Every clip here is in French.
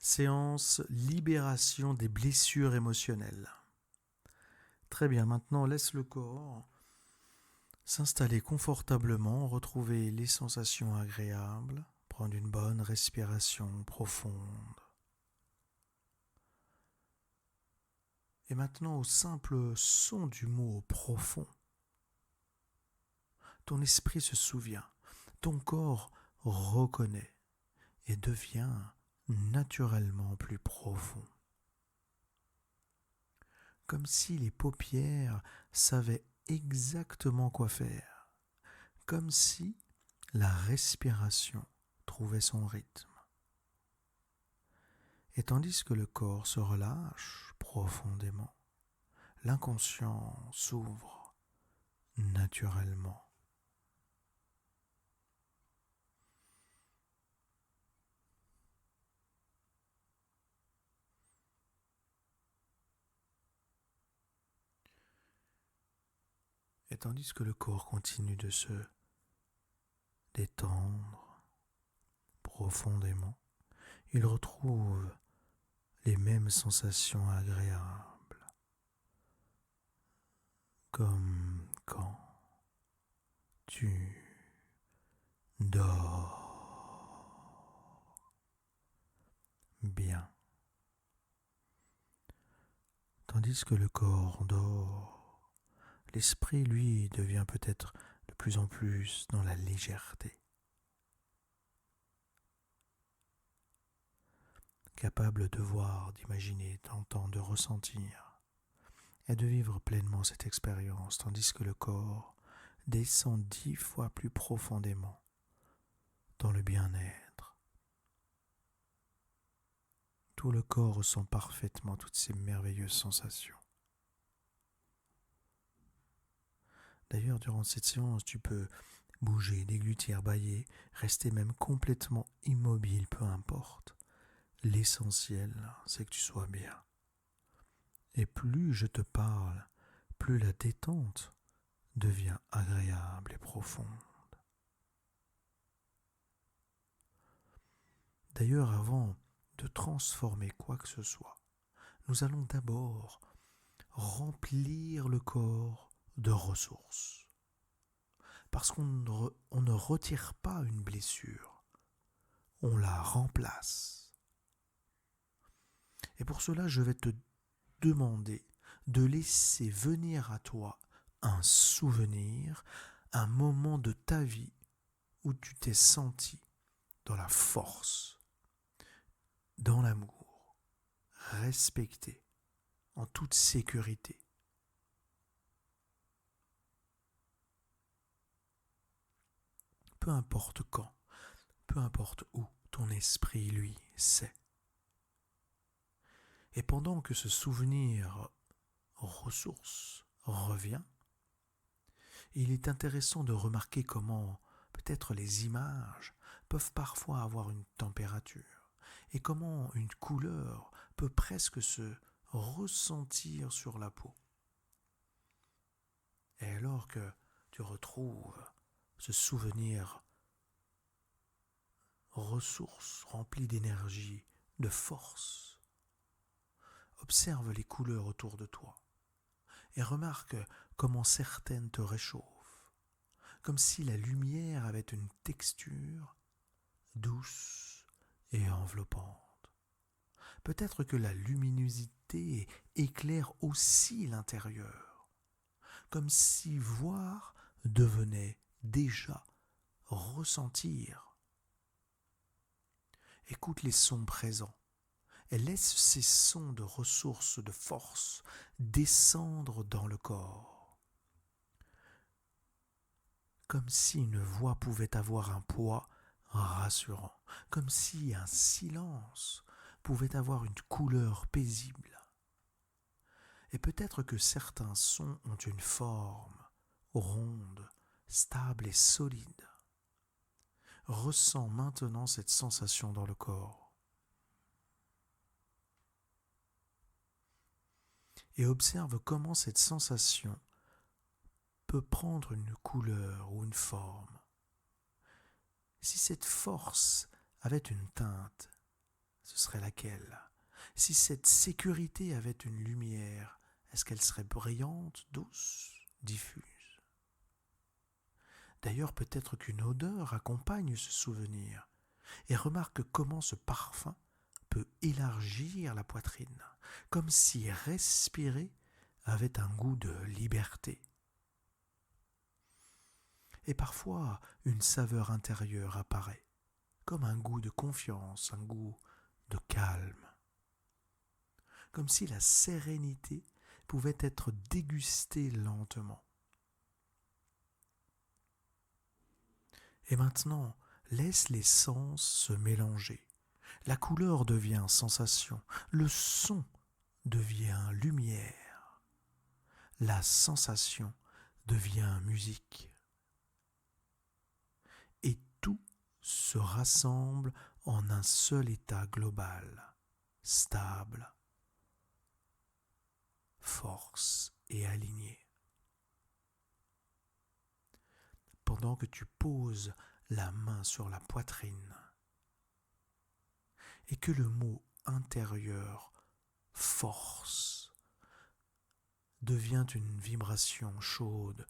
Séance libération des blessures émotionnelles. Très bien, maintenant laisse le corps s'installer confortablement, retrouver les sensations agréables, prendre une bonne respiration profonde. Et maintenant, au simple son du mot profond, ton esprit se souvient, ton corps reconnaît et devient naturellement plus profond. Comme si les paupières savaient exactement quoi faire, comme si la respiration trouvait son rythme. Et tandis que le corps se relâche profondément, l'inconscient s'ouvre naturellement. Et tandis que le corps continue de se détendre profondément, il retrouve les mêmes sensations agréables, comme quand tu dors bien. Tandis que le corps dort, l'esprit, lui, devient peut-être de plus en plus dans la légèreté, capable de voir, d'imaginer, d'entendre, de ressentir, et de vivre pleinement cette expérience, tandis que le corps descend 10 fois plus profondément dans le bien-être. Tout le corps ressent parfaitement toutes ces merveilleuses sensations. D'ailleurs, durant cette séance, tu peux bouger, déglutir, bâiller, rester même complètement immobile, peu importe. L'essentiel, c'est que tu sois bien. Et plus je te parle, plus la détente devient agréable et profonde. D'ailleurs, avant de transformer quoi que ce soit, nous allons d'abord remplir le corps de ressources. Parce qu'on ne retire pas une blessure, on la remplace. Et pour cela, je vais te demander de laisser venir à toi un souvenir, un moment de ta vie où tu t'es senti dans la force, dans l'amour, respecté, en toute sécurité. Peu importe quand, peu importe où, ton esprit, lui, sait. Et pendant que ce souvenir ressource revient, il est intéressant de remarquer comment peut-être les images peuvent parfois avoir une température et comment une couleur peut presque se ressentir sur la peau. Et alors que tu retrouves ce souvenir ressource rempli d'énergie, de force, observe les couleurs autour de toi et remarque comment certaines te réchauffent, comme si la lumière avait une texture douce et enveloppante. Peut-être que la luminosité éclaire aussi l'intérieur, comme si voir devenait déjà ressentir. Écoute les sons présents et laisse ces sons de ressources, de force, descendre dans le corps. Comme si une voix pouvait avoir un poids rassurant, comme si un silence pouvait avoir une couleur paisible. Et peut-être que certains sons ont une forme ronde, stable et solide. Ressens maintenant cette sensation dans le corps. Et observe comment cette sensation peut prendre une couleur ou une forme. Si cette force avait une teinte, ce serait laquelle? Si cette sécurité avait une lumière, est-ce qu'elle serait brillante, douce, diffuse? D'ailleurs, peut-être qu'une odeur accompagne ce souvenir. Et remarque comment ce parfum peut élargir la poitrine, comme si respirer avait un goût de liberté. Et parfois, une saveur intérieure apparaît, comme un goût de confiance, un goût de calme, comme si la sérénité pouvait être dégustée lentement. Et maintenant, laisse les sens se mélanger. La couleur devient sensation, le son devient lumière, la sensation devient musique. Et tout se rassemble en un seul état global, stable, force et aligné. Pendant que tu poses la main sur la poitrine et que le mot intérieur, force, devient une vibration chaude,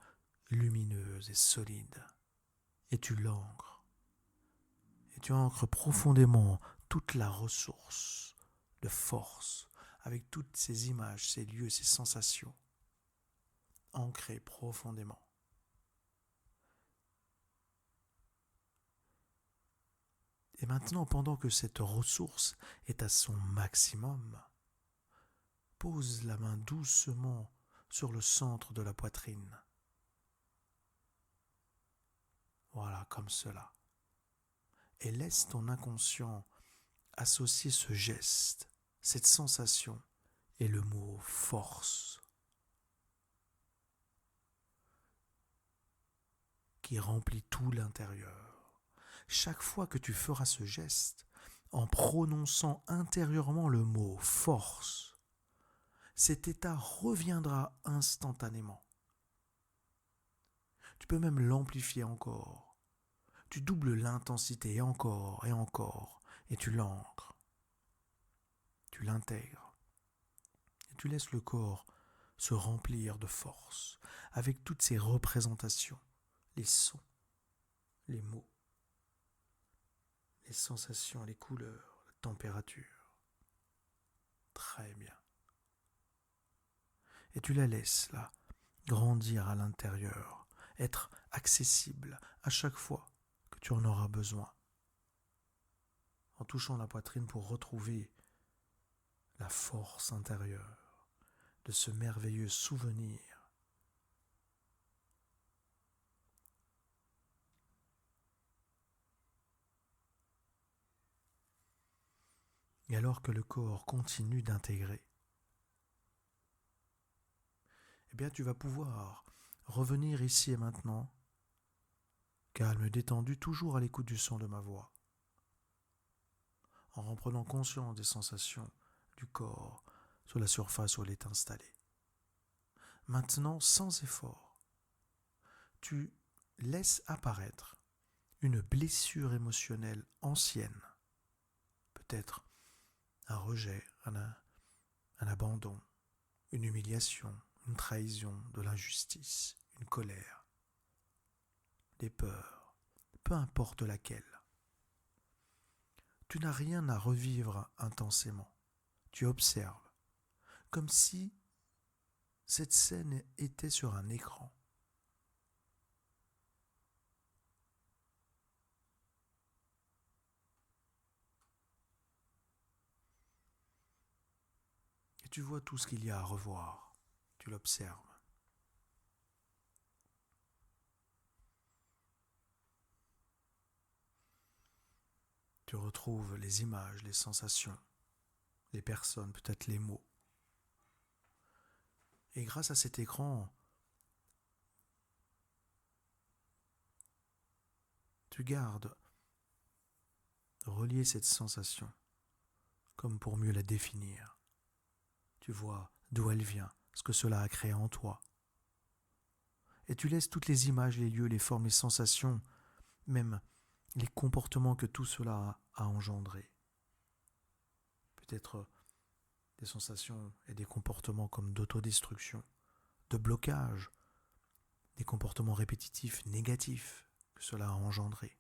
lumineuse et solide, et tu l'ancres. Et tu ancres profondément toute la ressource de force, avec toutes ces images, ces lieux, ces sensations, ancrées profondément. Et maintenant, pendant que cette ressource est à son maximum, pose la main doucement sur le centre de la poitrine. Voilà, comme cela. Et laisse ton inconscient associer ce geste, cette sensation et le mot force qui remplit tout l'intérieur. Chaque fois que tu feras ce geste, en prononçant intérieurement le mot force, cet état reviendra instantanément. Tu peux même l'amplifier encore. Tu doubles l'intensité encore, et tu l'ancres. Tu l'intègres. Et tu laisses le corps se remplir de force, avec toutes ces représentations, les sons, les mots, les sensations, les couleurs, la température. Très bien. Et tu la laisses là, grandir à l'intérieur, être accessible à chaque fois que tu en auras besoin, en touchant la poitrine pour retrouver la force intérieure de ce merveilleux souvenir. Et alors que le corps continue d'intégrer, eh bien tu vas pouvoir revenir ici et maintenant, calme, détendu, toujours à l'écoute du son de ma voix, en reprenant conscience des sensations du corps sur la surface où elle est installée. Maintenant, sans effort, tu laisses apparaître une blessure émotionnelle ancienne, peut-être un rejet, un abandon, une humiliation, une trahison, de l'injustice, une colère, des peurs, peu importe laquelle. Tu n'as rien à revivre intensément. Tu observes, comme si cette scène était sur un écran. Et tu vois tout ce qu'il y a à revoir. Tu l'observes. Tu retrouves les images, les sensations, les personnes, peut-être les mots. Et grâce à cet écran, tu gardes relier cette sensation, comme pour mieux la définir. Tu vois d'où elle vient, ce que cela a créé en toi. Et tu laisses toutes les images, les lieux, les formes, les sensations, même les comportements que tout cela a engendrés. peut-être des sensations et des comportements comme d'autodestruction, de blocage, des comportements répétitifs négatifs que cela a engendré.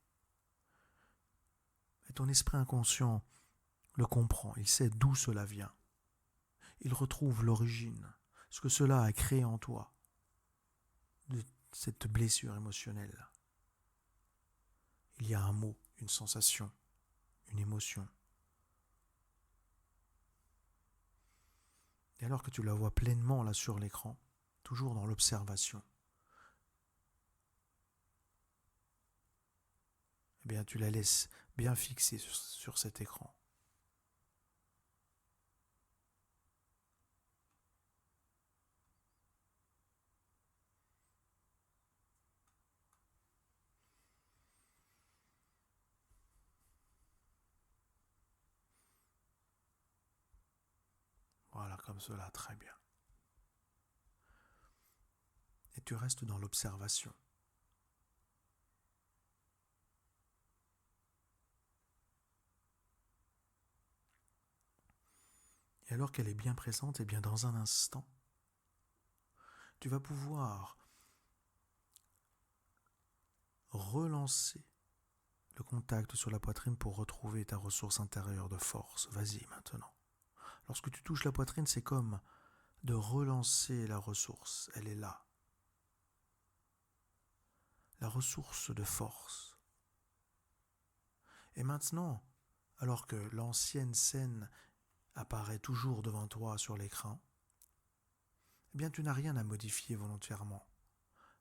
Et ton esprit inconscient le comprend, il sait d'où cela vient. Il retrouve l'origine, ce que cela a créé en toi, de cette blessure émotionnelle. Il y a un mot, une sensation, une émotion. Et alors que tu la vois pleinement là sur l'écran, toujours dans l'observation, eh bien tu la laisses bien fixée sur cet écran. Voilà, comme cela, très bien. Et tu restes dans l'observation. Et alors qu'elle est bien présente, et bien dans un instant, tu vas pouvoir relancer le contact sur la poitrine pour retrouver ta ressource intérieure de force. Vas-y maintenant. Lorsque tu touches la poitrine, c'est comme de relancer la ressource. Elle est là. La ressource de force. Et maintenant, alors que l'ancienne scène apparaît toujours devant toi sur l'écran, eh bien tu n'as rien à modifier volontairement.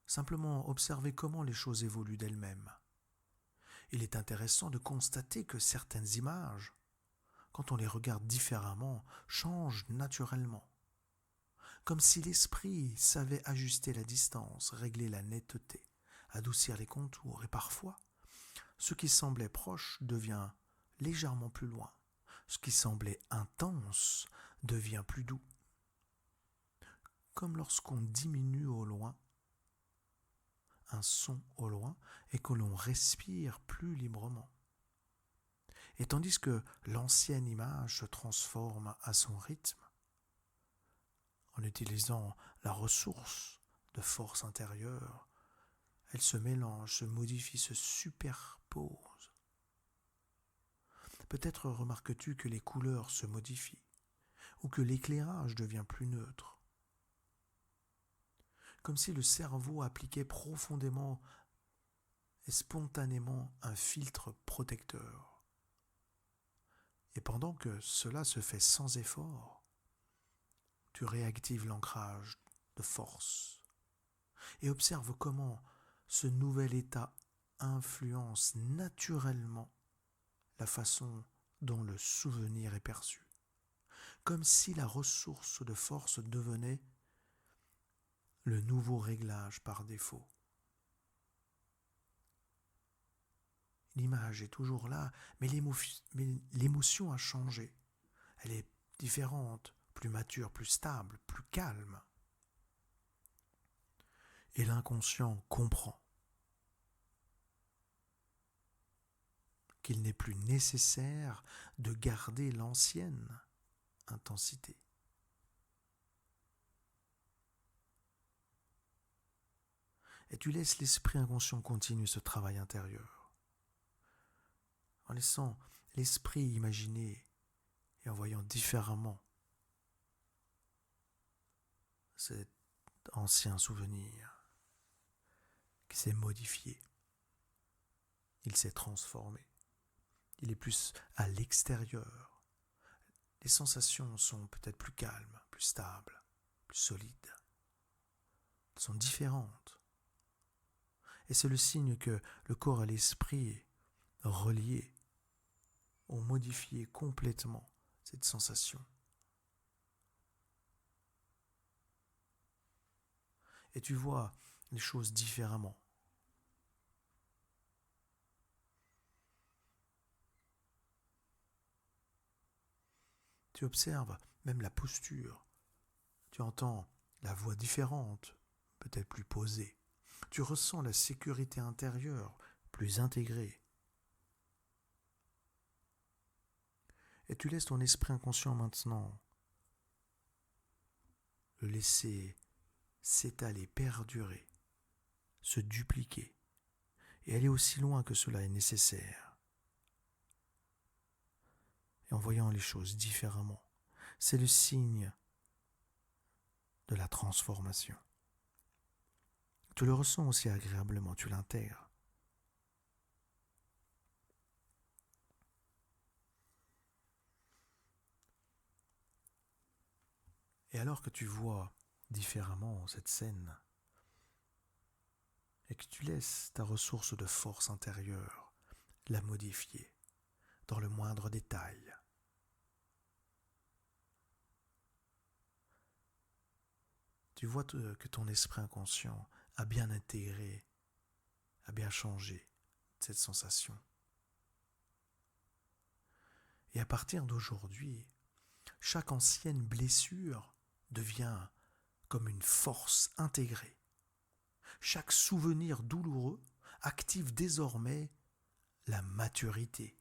Simplement observer comment les choses évoluent d'elles-mêmes. Il est intéressant de constater que certaines images, quand on les regarde différemment, changent naturellement. Comme si l'esprit savait ajuster la distance, régler la netteté, adoucir les contours, et parfois, ce qui semblait proche devient légèrement plus loin. Ce qui semblait intense devient plus doux. Comme lorsqu'on diminue au loin un son au loin et que l'on respire plus librement. Et tandis que l'ancienne image se transforme à son rythme, en utilisant la ressource de force intérieure, elle se mélange, se modifie, se superpose. Peut-être remarques-tu que les couleurs se modifient, ou que l'éclairage devient plus neutre. Comme si le cerveau appliquait profondément et spontanément un filtre protecteur. Et pendant que cela se fait sans effort, tu réactives l'ancrage de force et observe comment ce nouvel état influence naturellement la façon dont le souvenir est perçu, comme si la ressource de force devenait le nouveau réglage par défaut. L'image est toujours là, mais l'émotion a changé. Elle est différente, plus mature, plus stable, plus calme. Et l'inconscient comprend qu'il n'est plus nécessaire de garder l'ancienne intensité. Et tu laisses l'esprit inconscient continuer ce travail intérieur, en laissant l'esprit imaginer et en voyant différemment cet ancien souvenir qui s'est modifié, il s'est transformé, il est plus à l'extérieur. Les sensations sont peut-être plus calmes, plus stables, plus solides. Elles sont différentes. Et c'est le signe que le corps et l'esprit reliés ont modifié complètement cette sensation. Et tu vois les choses différemment. Tu observes même la posture. Tu entends la voix différente, peut-être plus posée. Tu ressens la sécurité intérieure, plus intégrée. Et tu laisses ton esprit inconscient maintenant le laisser s'étaler, perdurer, se dupliquer et aller aussi loin que cela est nécessaire. Et en voyant les choses différemment, c'est le signe de la transformation. Tu le ressens aussi agréablement, tu l'intègres. Et alors que tu vois différemment cette scène, et que tu laisses ta ressource de force intérieure la modifier dans le moindre détail, tu vois que ton esprit inconscient a bien intégré, a bien changé cette sensation. Et à partir d'aujourd'hui, chaque ancienne blessure devient comme une force intégrée. Chaque souvenir douloureux active désormais la maturité.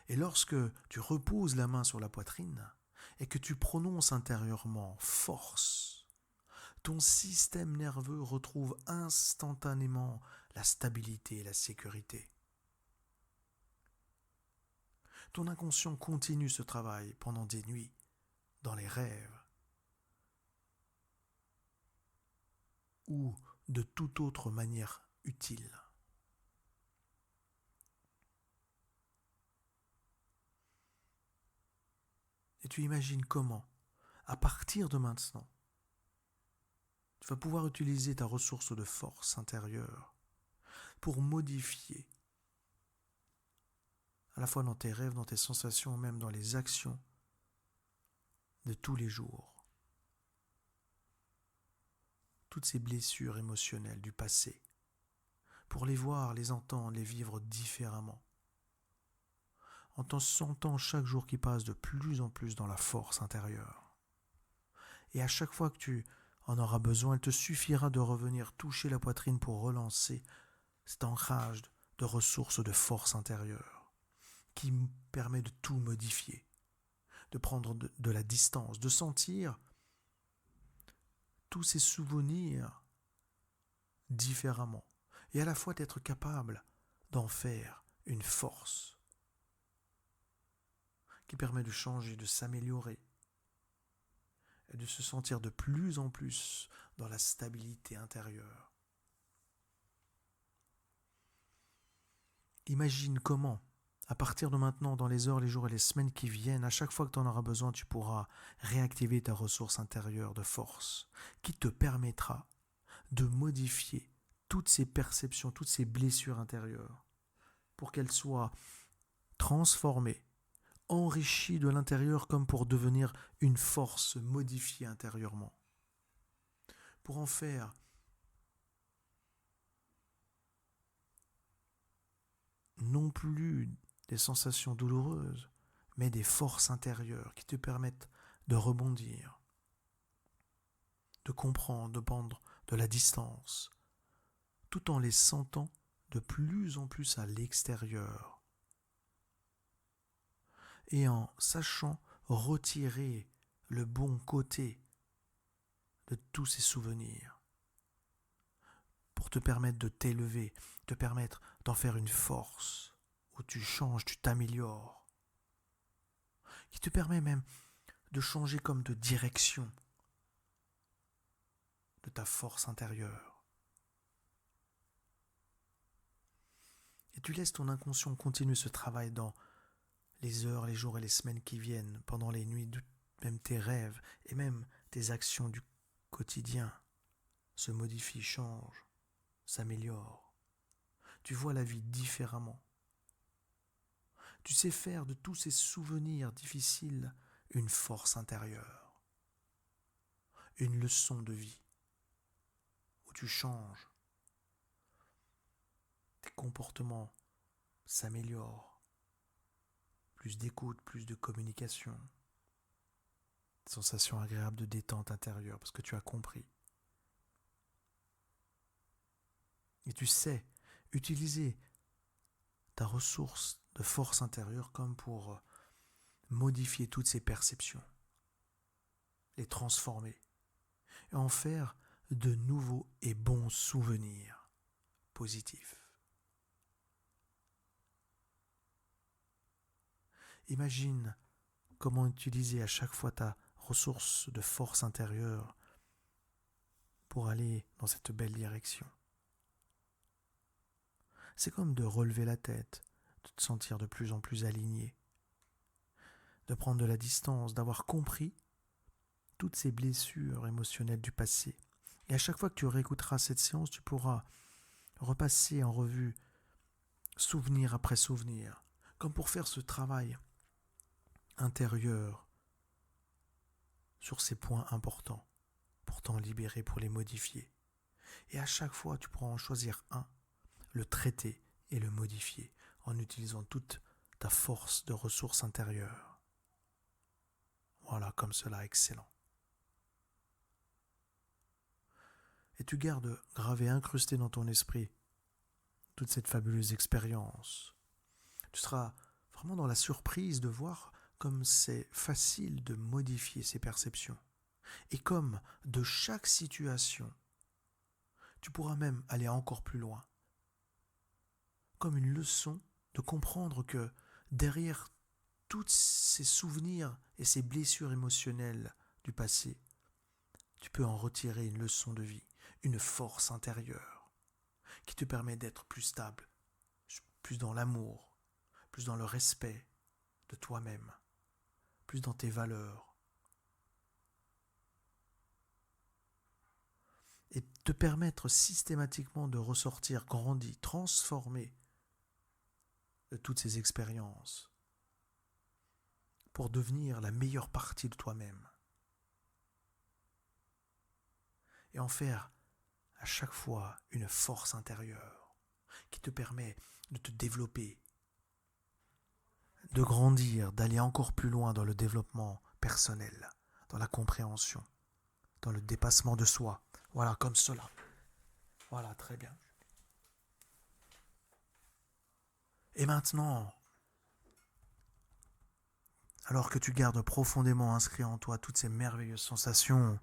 Et lorsque tu reposes la main sur la poitrine et que tu prononces intérieurement force, ton système nerveux retrouve instantanément la stabilité et la sécurité. Ton inconscient continue ce travail pendant des nuits, dans les rêves, ou de toute autre manière utile. Et tu imagines comment, à partir de maintenant, tu vas pouvoir utiliser ta ressource de force intérieure pour modifier, à la fois dans tes rêves, dans tes sensations, même dans les actions de tous les jours, toutes ces blessures émotionnelles du passé, pour les voir, les entendre, les vivre différemment, en t'en sentant chaque jour qui passe de plus en plus dans la force intérieure. Et à chaque fois que tu en auras besoin, il te suffira de revenir toucher la poitrine pour relancer cet ancrage de ressources de force intérieure qui permet de tout modifier, de prendre de la distance, de sentir tous ces souvenirs différemment et à la fois d'être capable d'en faire une force qui permet de changer, de s'améliorer et de se sentir de plus en plus dans la stabilité intérieure. Imagine comment, à partir de maintenant, dans les heures, les jours et les semaines qui viennent, à chaque fois que tu en auras besoin, tu pourras réactiver ta ressource intérieure de force qui te permettra de modifier toutes ces perceptions, toutes ces blessures intérieures pour qu'elles soient transformées, enrichies de l'intérieur comme pour devenir une force modifiée intérieurement. Pour en faire non plus des sensations douloureuses, mais des forces intérieures qui te permettent de rebondir, de comprendre, de prendre de la distance, tout en les sentant de plus en plus à l'extérieur et en sachant retirer le bon côté de tous ces souvenirs pour te permettre de t'élever, te permettre d'en faire une force où tu changes, tu t'améliores, qui te permet même de changer comme de direction de ta force intérieure. Et tu laisses ton inconscient continuer ce travail dans les heures, les jours et les semaines qui viennent, pendant les nuits, même tes rêves et même tes actions du quotidien se modifient, changent, s'améliorent. Tu vois la vie différemment. Tu sais faire de tous ces souvenirs difficiles une force intérieure, une leçon de vie, où tu changes, tes comportements s'améliorent, plus d'écoute, plus de communication, sensation agréable de détente intérieure parce que tu as compris. Et tu sais utiliser ta ressource de force intérieure comme pour modifier toutes ces perceptions, les transformer et en faire de nouveaux et bons souvenirs positifs. Imagine comment utiliser à chaque fois ta ressource de force intérieure pour aller dans cette belle direction. C'est comme de relever la tête, de te sentir de plus en plus aligné, de prendre de la distance, d'avoir compris toutes ces blessures émotionnelles du passé. Et à chaque fois que tu réécouteras cette séance, tu pourras repasser en revue souvenir après souvenir, comme pour faire ce travail intérieur sur ces points importants, pour t'en libérer, pour les modifier. Et à chaque fois, tu pourras en choisir un, le traiter et le modifier en utilisant toute ta force de ressources intérieures. Voilà, comme cela, excellent. Et tu gardes gravé, incrusté dans ton esprit toute cette fabuleuse expérience. Tu seras vraiment dans la surprise de voir comme c'est facile de modifier ses perceptions. Et comme de chaque situation, tu pourras même aller encore plus loin. Comme une leçon de comprendre que derrière tous ces souvenirs et ces blessures émotionnelles du passé, tu peux en retirer une leçon de vie, une force intérieure qui te permet d'être plus stable, plus dans l'amour, plus dans le respect de toi-même, plus dans tes valeurs. Et te permettre systématiquement de ressortir grandi, transformé de toutes ces expériences pour devenir la meilleure partie de toi-même. Et en faire à chaque fois une force intérieure qui te permet de te développer, de grandir, d'aller encore plus loin dans le développement personnel, dans la compréhension, dans le dépassement de soi. Voilà, comme cela. Voilà, très bien. Et maintenant, alors que tu gardes profondément inscrit en toi toutes ces merveilleuses sensations,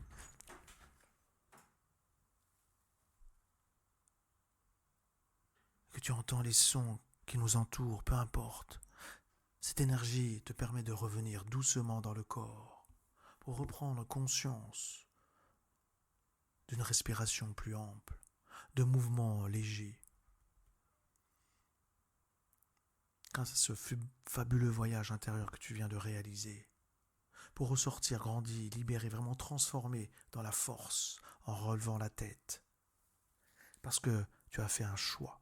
que tu entends les sons qui nous entourent, peu importe, cette énergie te permet de revenir doucement dans le corps pour reprendre conscience d'une respiration plus ample, de mouvements légers. Grâce à ce fabuleux voyage intérieur que tu viens de réaliser, pour ressortir grandi, libéré, vraiment transformé dans la force en relevant la tête. Parce que tu as fait un choix.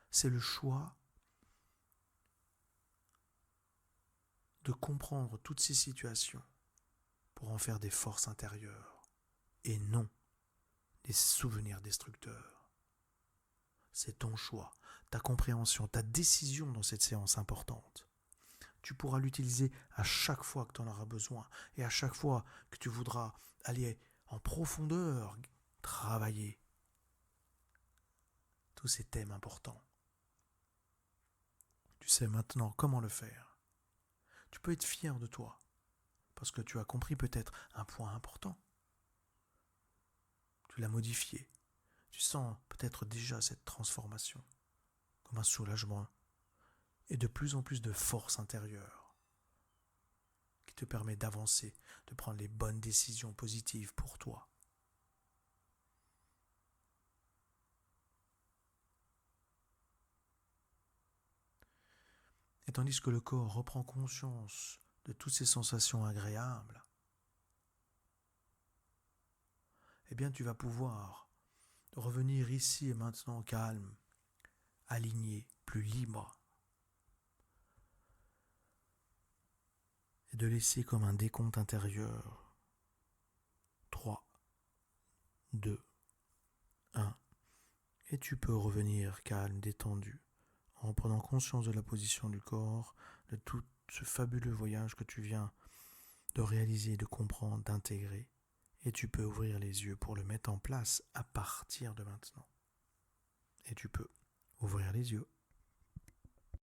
C'est le choix de comprendre toutes ces situations pour en faire des forces intérieures et non des souvenirs destructeurs. C'est ton choix, ta compréhension, ta décision dans cette séance importante. Tu pourras l'utiliser à chaque fois que tu en auras besoin et à chaque fois que tu voudras aller en profondeur, travailler tous ces thèmes importants. Tu sais maintenant comment le faire. Tu peux être fier de toi parce que tu as compris peut-être un point important. Tu l'as modifié. Tu sens peut-être déjà cette transformation comme un soulagement et de plus en plus de force intérieure qui te permet d'avancer, de prendre les bonnes décisions positives pour toi. Et tandis que le corps reprend conscience de toutes ces sensations agréables, eh bien tu vas pouvoir revenir ici et maintenant calme, aligné, plus libre, et de laisser comme un décompte intérieur 3, 2, 1, et tu peux revenir calme, détendu, en prenant conscience de la position du corps, de tout ce fabuleux voyage que tu viens de réaliser, de comprendre, d'intégrer, et tu peux ouvrir les yeux pour le mettre en place à partir de maintenant. Et tu peux ouvrir les yeux.